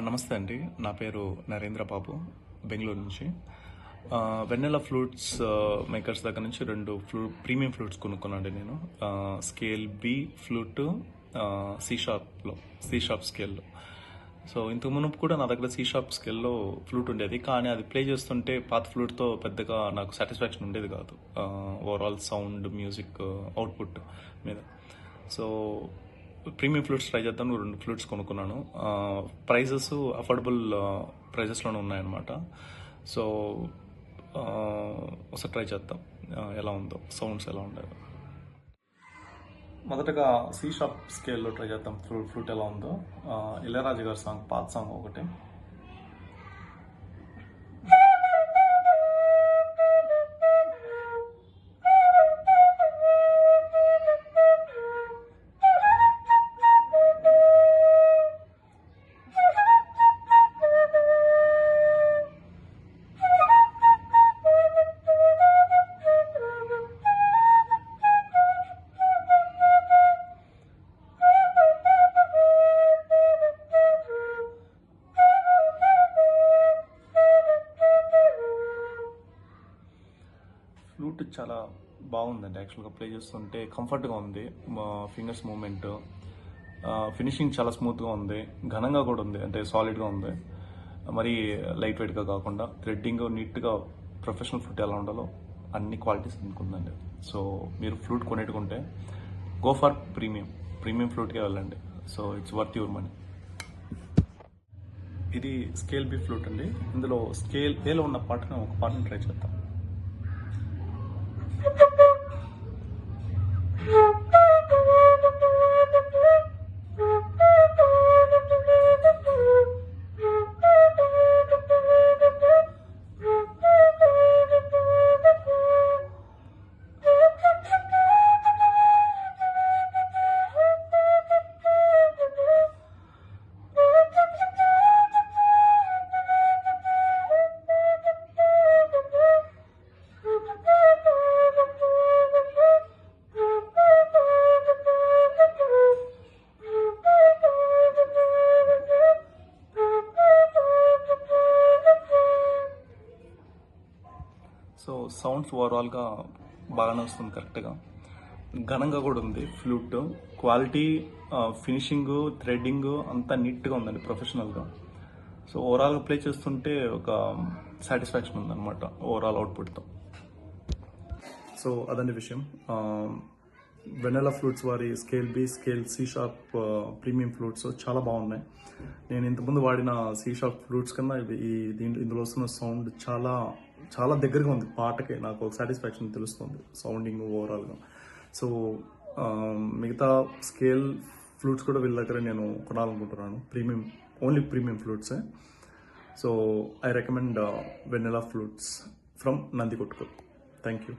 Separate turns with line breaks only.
నమస్తే అండి. నా పేరు నరేంద్ర బాబు, బెంగళూరు నుంచి. వెన్నెల ఫ్లూట్స్ మేకర్స్ దగ్గర నుంచి 2 ప్రీమియం ఫ్లూట్స్ కొనుక్కున్నాండి నేను. Scale B flute, C sharp స్కేల్లో. సో ఇంతకు మునుపు కూడా నా దగ్గర సి షార్ప్ స్కేల్లో ఫ్లూట్ ఉండేది, కానీ అది ప్లే చేస్తుంటే పాత ఫ్లూట్తో పెద్దగా నాకు సాటిస్ఫాక్షన్ ఉండేది కాదు, ఓవరాల్ సౌండ్, మ్యూజిక్ అవుట్పుట్ మీద. సో ప్రీమియం ఫ్లూట్స్ ట్రై చేద్దాం, 2 ఫ్లూట్స్ కొనుక్కున్నాను. ప్రైజెస్ అఫోర్డబుల్ ప్రైజెస్లోనే ఉన్నాయన్నమాట. సో ఒకసారి ట్రై చేద్దాం ఎలా ఉందో, సౌండ్స్ ఎలా ఉండేదో. మొదటగా సి షార్ప్ స్కేల్లో ట్రై చేద్దాం ఫ్లూట్ ఎలా ఉందో. ఇళయరాజా గారి సాంగ్, పాత సాంగ్ ఒకటి. ఫ్లూట్ చాలా బాగుందండి, యాక్చువల్గా ప్లే చేస్తుంటే కంఫర్ట్గా ఉంది. ఫింగర్స్ మూమెంట్, ఫినిషింగ్ చాలా స్మూత్గా ఉంది, ఘనంగా కూడా ఉంది, అంటే సాలిడ్గా ఉంది. మరి లైట్ వెయిట్గా కాకుండా థ్రెడ్డింగ్ నీట్గా, ప్రొఫెషనల్ ఫ్లూట్ ఎలా ఉండాలో అన్ని క్వాలిటీస్ అనుకుందండి. సో మీరు ఫ్లూట్ కొనేట్టుకుంటే గో ఫర్ ప్రీమియం ఫ్లూట్కే వెళ్ళండి. So it's worth your money. ఇది స్కేల్ బి ఫ్లూట్ అండి. ఇందులో స్కేల్ ఏలో ఉన్న పాటను ఒక పాటను ట్రై చేద్దాం. సో సౌండ్స్ ఓవరాల్గా బాగానే వస్తుంది, కరెక్ట్గా ఘనంగా కూడా ఉంది. ఫ్లూట్ క్వాలిటీ, ఫినిషింగ్, థ్రెడ్డింగ్ అంతా నీట్గా ఉందండి, ప్రొఫెషనల్గా. సో ఓవరాల్గా ప్లే చేస్తుంటే ఒక సాటిస్ఫాక్షన్ ఉందన్నమాట ఓవరాల్ అవుట్పుట్తో. సో అదండి విషయం. వెనెలా ఫ్లూట్స్ వారి scale B, scale C sharp premium flutes చాలా బాగున్నాయి. నేను ఇంతకుముందు వాడిన సి షార్ప్ ఫ్లూట్స్ కన్నా ఇందులో వస్తున్న సౌండ్ చాలా చాలా దగ్గరగా ఉంది పాటకి. నాకు ఒక సాటిస్ఫాక్షన్ తెలుస్తుంది సౌండింగ్ ఓవరాల్గా. సో మిగతా స్కేల్ ఫ్లూట్స్ కూడా వీళ్ళ దగ్గర నేను కొనాలనుకుంటున్నాను, ఓన్లీ ప్రీమియం ఫ్లూట్సే. So I recommend Vennela flutes from Nandikotkur. Thank you.